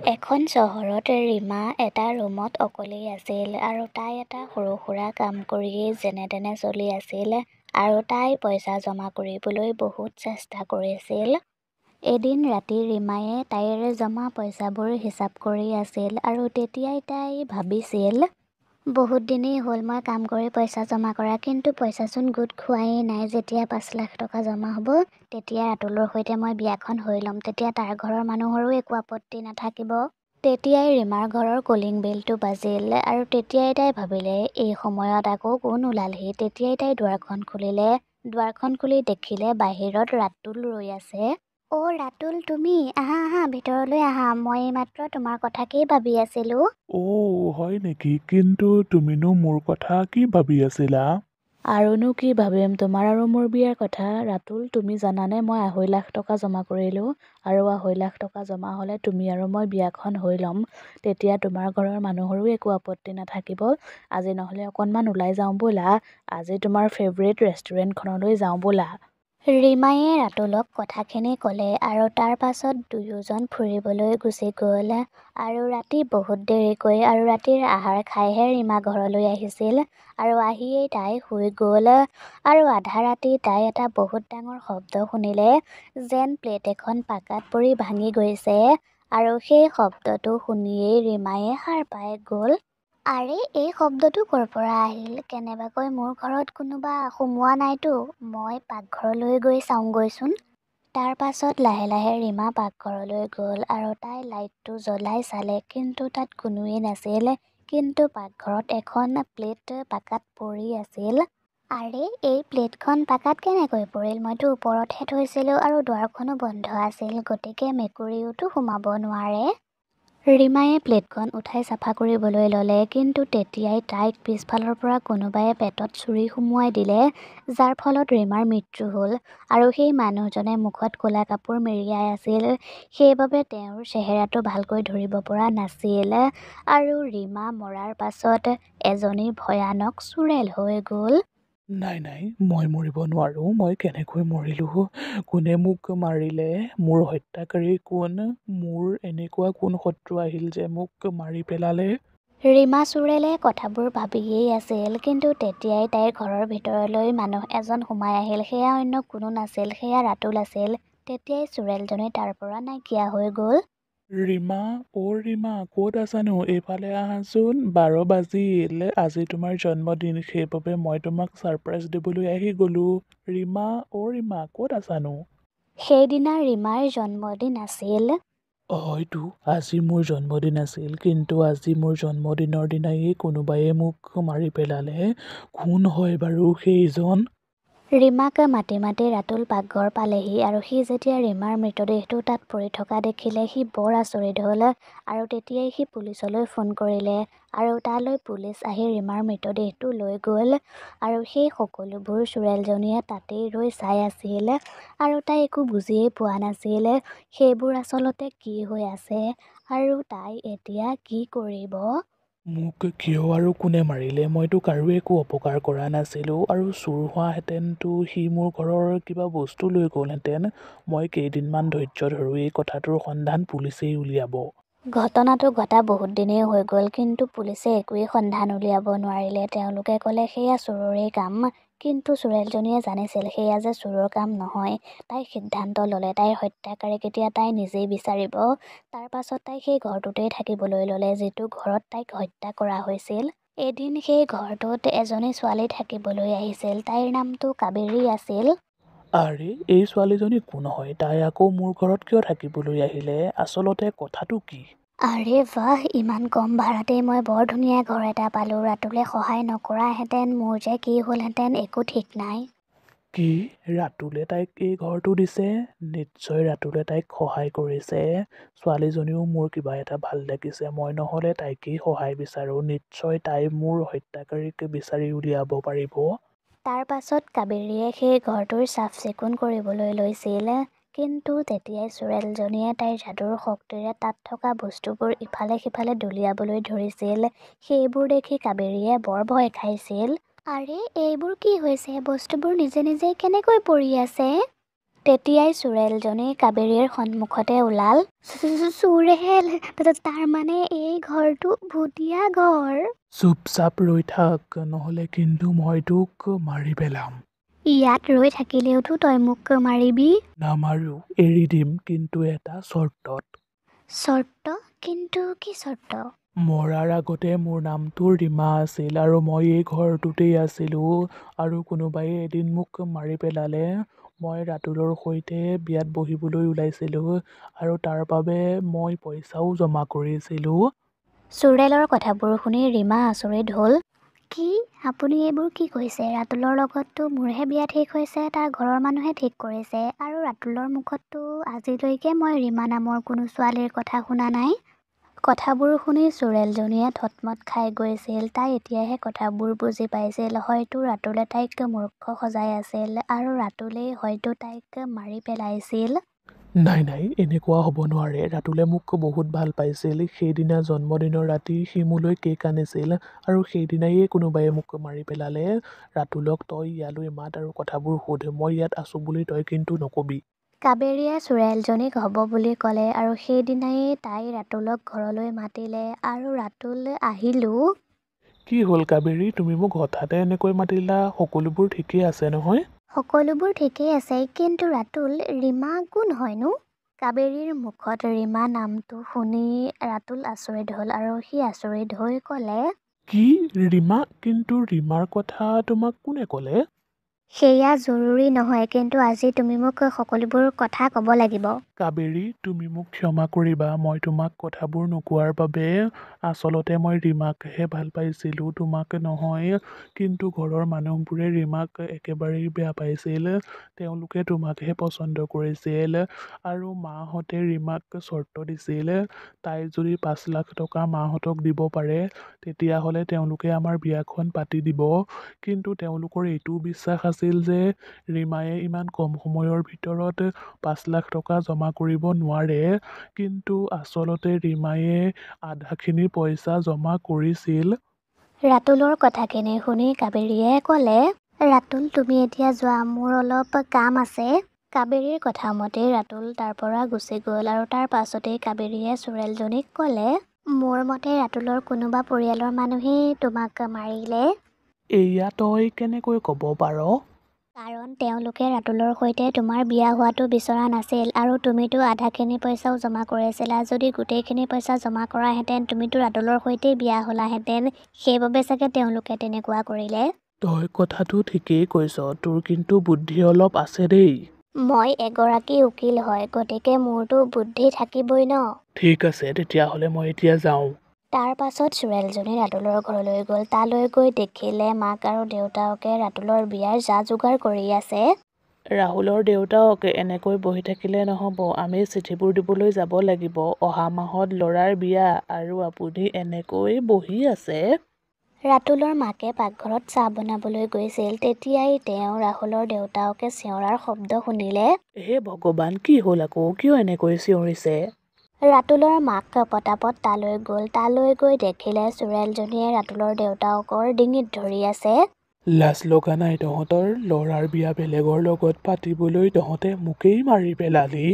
এখন চহৰত ৰীমা এটা ৰুমত অকলেই আছিল আৰু তাই এটা সৰু সুৰা কাম কৰিয়েই যেনে তেনে চলি আছিল আৰু তাই পইচা জমা কৰিবলৈ বহুত চেষ্টা কৰিছিল। এদিন ৰাতি ৰীমায়ে তাইৰ জমা পইচাবোৰ হিচাপ কৰি আছিল আৰু তেতিয়াই তাই ভাবিছিল, বহুত দিনেই হ'ল মই কাম কৰি পইচা জমা কৰা, কিন্তু পইচাচোন গোট খোৱাই নাই। যেতিয়া 5 লাখ টকা জমা হ'ব তেতিয়া ৰাতুলৰ সৈতে মই বিয়াখন হৈ ল'ম, তেতিয়া তাৰ ঘৰৰ মানুহৰো একো আপত্তি নাথাকিব। তেতিয়াই ৰীমাৰ ঘৰৰ কলিং বেলটো বাজিল আৰু তেতিয়াই তাই ভাবিলে এই সময়ত আকৌ কোন ওলালহি। তেতিয়াই তাই দুৱাৰখন খুলিলে। দুৱাৰখন খুলি দেখিলে বাহিৰত ৰাতুল ৰৈ আছে। অ' ৰাতুল, তুমি আহা আহা, ভিতৰলৈ আহা, মই এইমাত্ৰ তোমাৰ কথাকেই ভাবি আছিলোঁ। হয় নেকি? কিন্তু তুমিনো মোৰ কথা কি ভাবি আছিলা? আৰুনো কি ভাবিম, তোমাৰ আৰু মোৰ বিয়াৰ কথা। ৰাতুল, তুমি জানানে মই 2.5 লাখ টকা জমা কৰিলোঁ আৰু 2.5 লাখ টকা জমা হ'লে তুমি আৰু মই বিয়াখন হৈ ল'ম। তেতিয়া তোমাৰ ঘৰৰ মানুহৰো একো আপত্তি নাথাকিব। আজি নহ'লে অকণমান ওলাই যাওঁ ব'লা, আজি তোমাৰ ফেভৰেট ৰেষ্টুৰেণ্টখনলৈ যাওঁ ব'লা। ৰীমায়ে ৰাতুলক কথাখিনি ক'লে আৰু তাৰ পাছত দুয়োজন ফুৰিবলৈ গুচি গ'ল। আৰু ৰাতি বহুত দেৰিকৈ আৰু ৰাতিৰ আহাৰ খাইহে ৰীমা ঘৰলৈ আহিছিল আৰু আহিয়েই তাই শুই গ'ল আৰু আধা ৰাতি তাই এটা বহুত ডাঙৰ শব্দ শুনিলে, যেন প্লেট এখন পাকাত পৰি ভাঙি গৈছে আৰু সেই শব্দটো শুনিয়েই ৰীমায়ে সাৰ পাই গ'ল। আৰে, এই শব্দটো ক'ৰ পৰা আহিল? কেনেবাকৈ মোৰ ঘৰত কোনোবা সোমোৱা নাইতো? মই পাকঘৰলৈ গৈ চাওঁগৈচোন। তাৰ পাছত লাহে লাহে ৰীমা পাকঘৰলৈ গ'ল আৰু তাই লাইটটো জ্বলাই চালে, কিন্তু তাত কোনোৱেই নাছিল। কিন্তু পাকঘৰত এখন প্লেট পাকাত পৰি আছিল। আৰে, এই প্লেটখন পাকাত কেনেকৈ পৰিল? মইতো ওপৰতহে থৈছিলোঁ আৰু দুৱাৰখনো বন্ধ আছিল, গতিকে মেকুৰীওতো সোমাব নোৱাৰে। ৰীমায়ে প্লেটখন উঠাই চাফা কৰিবলৈ ল'লে, কিন্তু তেতিয়াই তাইক পিছফালৰ পৰা কোনোবাই পেটত ছুৰী সুমুৱাই দিলে, যাৰ ফলত ৰীমাৰ মৃত্যু হ'ল। আৰু সেই মানুহজনে মুখত ক'লা কাপোৰ মেৰিয়াই আছিল, সেইবাবে তেওঁৰ চেহেৰাটো ভালকৈ ধৰিব পৰা নাছিল। আৰু ৰীমা মৰাৰ পাছত এজনী ভয়ানক চুৰেল হৈ গ'ল। নাই, মই মৰিব নোৱাৰোঁ। মই কেনেকৈ মৰিলোঁ? কোনে মোক মাৰিলে? মোৰ হত্যাকাৰী কোন? মোৰ এনেকুৱা কোন শত্ৰু আহিল যে মোক মাৰি পেলালে? ৰীমা চুৰেলে কথাবোৰ ভাবিয়েই আছিল, কিন্তু তেতিয়াই তাইৰ ঘৰৰ ভিতৰলৈ মানুহ এজন সোমাই আহিল। সেয়া অন্য কোনো নাছিল, সেয়া ৰাতুল আছিল। তেতিয়াই চুৰেলজনী তাৰ পৰা নাইকিয়া হৈ গ'ল। ৰীমা, ৰীমা, ক'ত আছানো? এইফালে আহাচোন। 12 বাজিল। আজি তোমাৰ জন্মদিন, সেইবাবে মই তোমাক ছাৰপ্ৰাইজ দিবলৈ আহি গ'লোঁ। ৰীমা, ৰীমা, ক'ত আছানো? সেইদিনা ৰীমাৰ জন্মদিন আছিল। হয়তো আজি মোৰ জন্মদিন আছিল, কিন্তু আজি মোৰ জন্মদিনৰ দিনাই কোনোবাই মোক মাৰি পেলালে। কোন হয় বাৰু সেইজন? ৰীমাক মাতি মাতি ৰাতুল পাকঘৰ পালেহি আৰু সি যেতিয়া ৰীমাৰ মৃতদেহটো তাত পৰি থকা দেখিলে, সি বৰ আচৰিত হ'ল আৰু তেতিয়াই সি পুলিচলৈ ফোন কৰিলে আৰু তালৈ পুলিচ আহি ৰীমাৰ মৃতদেহটো লৈ গ'ল। আৰু সেই সকলোবোৰ চুৰেলজনীয়ে তাতেই ৰৈ চাই আছিল আৰু তাই একো বুজিয়েই পোৱা নাছিল সেইবোৰ আচলতে কি হৈ আছে আৰু তাই এতিয়া কি কৰিব। মোক কিয় আৰু কোনে মাৰিলে? মইতো কাৰো একো অপকাৰ কৰা নাছিলোঁ, আৰু চোৰ হোৱাহেঁতেনতো সি মোৰ ঘৰৰ কিবা বস্তু লৈ গ'লহেঁতেন। মই কেইদিনমান ধৈৰ্য ধৰোঁ, এই কথাটোৰ সন্ধান পুলিচেই উলিয়াব। ঘটনাটো ঘটা বহুত দিনেই হৈ গ'ল, কিন্তু পুলিচে একোৱেই সন্ধান উলিয়াব নোৱাৰিলে। তেওঁলোকে ক'লে সেয়া চোৰৰেই কাম, কিন্তু চুৰেলজনীয়ে জানিছিল সেয়া যে চোৰৰ কাম নহয়। তাই সিদ্ধান্ত ল'লে তাইৰ হত্যাকাৰীক এতিয়া তাই নিজেই বিচাৰিব। তাৰ পাছত তাই সেই ঘৰটোতেই থাকিবলৈ ল'লে, যিটো ঘৰত তাইক হত্যা কৰা হৈছিল। এদিন সেই ঘৰটোত এজনী ছোৱালী থাকিবলৈ আহিছিল, তাইৰ নামটো কাবেৰী আছিল। আৰে, এই ছোৱালীজনী কোন হয়? তাই আকৌ মোৰ ঘৰত কিয় থাকিবলৈ আহিলে? আচলতে কথাটো কি? আৰে বাহ, ইমান কম ভাড়াতেই মই বৰ ধুনীয়া ঘৰ এটা পালোঁ। ৰাতুলে সহায় নকৰাহেঁতেন মোৰ যে কি হ'লহেঁতেন একো ঠিক নাই। কি? ৰাতুলে তাইক এই ঘৰটো দিছে? নিশ্চয় ৰাতুলে তাইক সহায় কৰিছে। ছোৱালীজনীও মোৰ কিবা এটা ভাল লাগিছে। মই নহ'লে তাইকেই সহায় বিচাৰোঁ। নিশ্চয় তাই মোৰ হত্যাকাৰীক বিচাৰি উলিয়াব পাৰিব। তাৰ পাছত কাবেৰীয়ে সেই ঘৰটোৰ চাফ চিকুণ কৰিবলৈ লৈছিল, কিন্তু তেতিয়াই চুৰেলজনীয়ে তাইৰ যাদুৰ শক্তিৰে তাত থকা বস্তুবোৰ ইফালে সিফালে দলিয়াবলৈ ধৰিছিল। সেইবোৰ দেখি কাবেৰীয়ে বৰ ভয় খাইছিল। আৰে, এইবোৰ কি হৈছে? বস্তুবোৰ নিজে নিজে কেনেকৈ পৰি আছে? তেতিয়াই চোৰেলজনী কাবেৰীৰ সন্মুখতে ওলাল। চোৰেল, তাৰমানে এই ঘৰটো ভূতীয়া ঘৰ। চুপচাপ ৰৈ থাক, নহ'লে কিন্তু মই তোক মাৰি পেলাম। ইয়াত ৰৈ থাকিলেওতো তই মোক মাৰিবি। নামাৰো, এৰি দিম, কিন্তু এটা চৰ্তত। চৰ্ত? কিন্তু কি চৰ্ত? মৰাৰ আগতে মোৰ নামটো ৰীমা আছিল আৰু মই এই ঘৰটোতেই আছিলোঁ, আৰু কোনোবাই এদিন মোক মাৰি পেলালে। মই ৰাতুলৰ সৈতে বিয়াত বহিবলৈ ওলাইছিলোঁ আৰু তাৰ বাবে মই পইচাও জমা কৰিছিলোঁ। চোৰেলৰ কথাবোৰ শুনি ৰীমা আচৰিত হ'ল। কি? আপুনি এইবোৰ কি কৈছে? ৰাতুলৰ লগততো মোৰহে বিয়া ঠিক হৈছে, তাৰ ঘৰৰ মানুহে ঠিক কৰিছে, আৰু ৰাতুলৰ মুখততো আজিলৈকে মই ৰীমা নামৰ কোনো ছোৱালীৰ কথা শুনা নাই। কথাবোৰ শুনি চোৰেলজনীয়ে থতমত খাই গৈছিল। তাই এতিয়াহে কথাবোৰ বুজি পাইছিল। হয়তো ৰাতুলে তাইক মূৰ্খ সজাই আছিল, আৰু ৰাতুলেই হয়তো তাইক মাৰি পেলাইছিল। নাই, এনেকুৱা হ'ব নোৱাৰে। ৰাতুলে মোক বহুত ভাল পাইছিল। সেইদিনা জন্মদিনৰ ৰাতি সি মোলৈ কেক আনিছিল, আৰু সেইদিনাই কোনোবাই মোক মাৰি পেলালে। ৰাতুলক তই ইয়ালৈ মাত আৰু কথাবোৰ সোধ। মই ইয়াত আছোঁ বুলি তই কিন্তু নকবি। কাবেৰীয়ে চোৰেলজনীক হ'ব বুলি ক'লে, আৰু সেইদিনাই তাই ৰাতুলক ঘৰলৈ মাতিলে, আৰু ৰাতুল আহিলোঁ। কি হ'ল কাবেৰী, তুমি মোক হঠাতে এনেকৈ মাতিলা? সকলোবোৰ ঠিকেই আছে নহয়? সকলোবোৰ ঠিকেই আছে, কিন্তু ৰাতুল, ৰীমা কোন হয়নো? কাবেৰীৰ মুখত ৰীমা নামটো শুনি ৰাতুল আচৰিত হ'ল, আৰু সি আচৰিত হৈ ক'লে, কি ৰীমা? কিন্তু ৰীমাৰ কথা তোমাক কোনে ক'লে? সেয়া জৰুৰী নহয়, কিন্তু আজি তুমি মোক সকলোবোৰ কথা ক'ব লাগিব। কাবেৰী, তুমি মোক ক্ষমা কৰিবা, মই তোমাক কথাবোৰ নোকোৱাৰ বাবে। আচলতে মই ৰীমাকহে ভাল পাইছিলোঁ, তোমাক নহয়। কিন্তু ঘৰৰ মানুহবোৰে ৰীমাক একেবাৰেই বেয়া পাইছিল। তেওঁলোকে তোমাকহে পচন্দ কৰিছিল, আৰু মাহঁতে ৰীমাক চৰ্ত দিছিল, তাই যদি 5 লাখ টকা মাহঁতক দিব পাৰে, তেতিয়াহ'লে তেওঁলোকে আমাৰ বিয়াখন পাতি দিব। কিন্তু তেওঁলোকৰ এইটোও বিশ্বাস আছিল যে ৰীমায়ে ইমান কম সময়ৰ ভিতৰত 5 লাখ টকা জমা কৰিব নোৱাৰে, কিন্তু আচলতে ৰীমায়ে আধাখিনি পইচা জমা কৰিছিল। ৰাতুলৰ কথাখিনি শুনি কাবেৰীয়ে ক'লে, ৰাতুল, তুমি এতিয়া যোৱা, মোৰ অলপ কাম আছে। কাবেৰীৰ কথা মতেই ৰাতুল তাৰ পৰা গুচি গ'ল, আৰু তাৰ পাছতেই কাবেৰীয়ে চোৰেলজনীক ক'লে, মোৰ মতে ৰাতুলৰ কোনোবা পৰিয়ালৰ মানুহেই তোমাক মাৰিলে। এয়া তই কেনেকৈ ক'ব পাৰ? কাৰণ তেওঁলোকে ৰাতুলৰ সৈতে তোমাৰ বিয়া হোৱাটো বিচৰা নাছিল, আৰু তুমিতো আধাখিনি পইচাও জমা কৰিছিলা। যদি গোটেইখিনি পইচা জমা কৰাহেঁতেন, তুমিতো ৰাতুলৰ সৈতেই বিয়া হ'লাহেঁতেন। সেইবাবে চাগে তেওঁলোকে তেনেকুৱা কৰিলে। তই কথাটো ঠিকেই কৈছ, তোৰ কিন্তু বুদ্ধি অলপ আছে দেই। মই এগৰাকী উকিল হয়, গতিকে মোৰতো বুদ্ধি থাকিবই ন। ঠিক আছে, তেতিয়াহ'লে মই এতিয়া যাওঁ। তাৰ পাছত চোৰেলজনী ৰাতুলৰ ঘৰলৈ গ'ল। তালৈ গৈ দেখিলে মাক আৰু দেউতাকে ৰাতুলৰ বিয়াৰ যা-যোগাৰ কৰি আছে। ৰাহুলৰ দেউতাক, এনেকৈ বহি থাকিলে নহ'ব। আমি চিঠিবোৰ দিবলৈ যাব লাগিব। অহা মাহত ল'ৰাৰ বিয়া, আৰু আপুনি এনেকৈ বহি আছে। ৰাতুলৰ মাকে পাকঘৰত চাহ বনাবলৈ গৈছিল। তেতিয়াই তেওঁ ৰাহুলৰ দেউতাকে চিঞৰাৰ শব্দ শুনিলে। হে ভগৱান, কি হ'ল আকৌ? কিয় এনেকৈ চিঞৰিছে? ৰাতুলৰ মাক পটাপট তালৈ গ'ল। তালৈ গৈ দেখিলে চোৰেলজনীয়ে ৰাতুলৰ দেউতাকৰ ডিঙিত ধৰি আছে। লাজ লগা নাই তহঁতৰ? ল'ৰাৰ বিয়া বেলেগৰ লগত পাতিবলৈ তহঁতে মোকেই মাৰি পেলালি।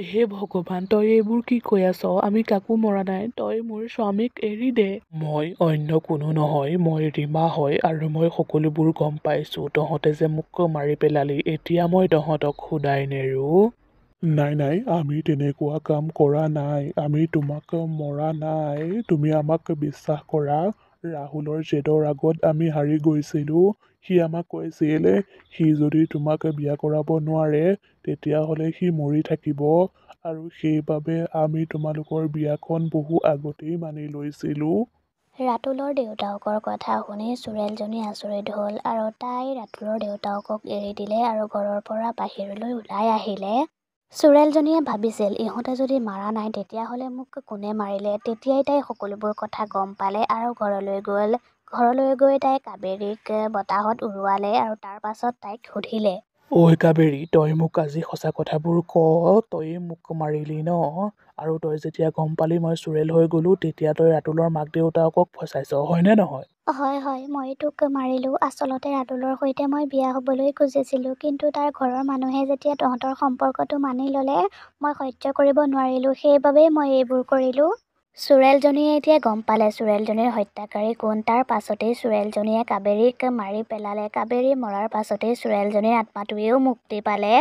হে ভগৱান, তই এইবোৰ কি কৈ আছ? আমি কাকো মৰা নাই। তই মোৰ স্বামীক এৰি দে। মই অন্য কোনো নহয়, মই ৰীমা হয়, আৰু মই সকলোবোৰ গম পাইছোঁ। তহঁতে যে মোক মাৰি পেলালি, এতিয়া মই তহঁতক শুদাই নেৰো। নাই, আমি তেনেকুৱা কাম কৰা নাই। আমি তোমাক মৰা নাই। তুমি আমাক বিশ্বাস কৰা। ৰাহুলৰ জেদৰ আগত আমি হাৰি গৈছিলোঁ। সি আমাক কৈছিল, সি যদি তোমাক বিয়া কৰাব নোৱাৰে, তেতিয়াহ'লে সি মৰি থাকিব, আৰু সেইবাবে আমি তোমালোকৰ বিয়াখন বহু আগতেই মানি লৈছিলোঁ। ৰাতুলৰ দেউতাকৰ কথা শুনি চোৰেলজনী আচৰিত হ'ল, আৰু তাই ৰাতুলৰ দেউতাকক এৰি দিলে আৰু ঘৰৰ পৰা বাহিৰলৈ ওলাই আহিলে। চোৰেলজনীয়ে ভাবিছিল, ইহঁতে যদি মাৰা নাই, তেতিয়াহ'লে মোক কোনে মাৰিলে? তেতিয়াই তাই সকলোবোৰ কথা গম পালে, আৰু ঘৰলৈ গ'ল। ঘৰলৈ গৈ তাই কাবেৰীক বতাহত উৰুৱালে, আৰু তাৰ পাছত তাইক সুধিলে, ঐ কাবেৰী, তই মোক আজি সঁচা কথাবোৰ ক। তই মোক মাৰিলি ন? আৰু তই যেতিয়া গম পালি মই চোৰেল হৈ গ'লো, তেতিয়া তই ৰাতুলৰ মাক দেউতাকক ফচাইছ, হয়নে নহয়? হয় হয়, মই তোক মাৰিলোঁ। আচলতে ৰাতুলৰ সৈতে মই বিয়া হ'বলৈ খুজিছিলোঁ, কিন্তু তাৰ ঘৰৰ মানুহে যেতিয়া তহঁতৰ সম্পৰ্কটো মানি ল'লে, মই সহ্য কৰিব নোৱাৰিলোঁ, সেইবাবেই মই এইবোৰ কৰিলোঁ। চোৰেলজনীয়ে এতিয়া গম পালে চোৰেলজনীৰ হত্যাকাৰী কোন। তাৰ পাছতেই চোৰেলজনীয়ে কাবেৰীক মাৰি পেলালে। কাবেৰী মৰাৰ পাছতেই চোৰেলজনীৰ আত্মাটোৱেও মুক্তি পালে।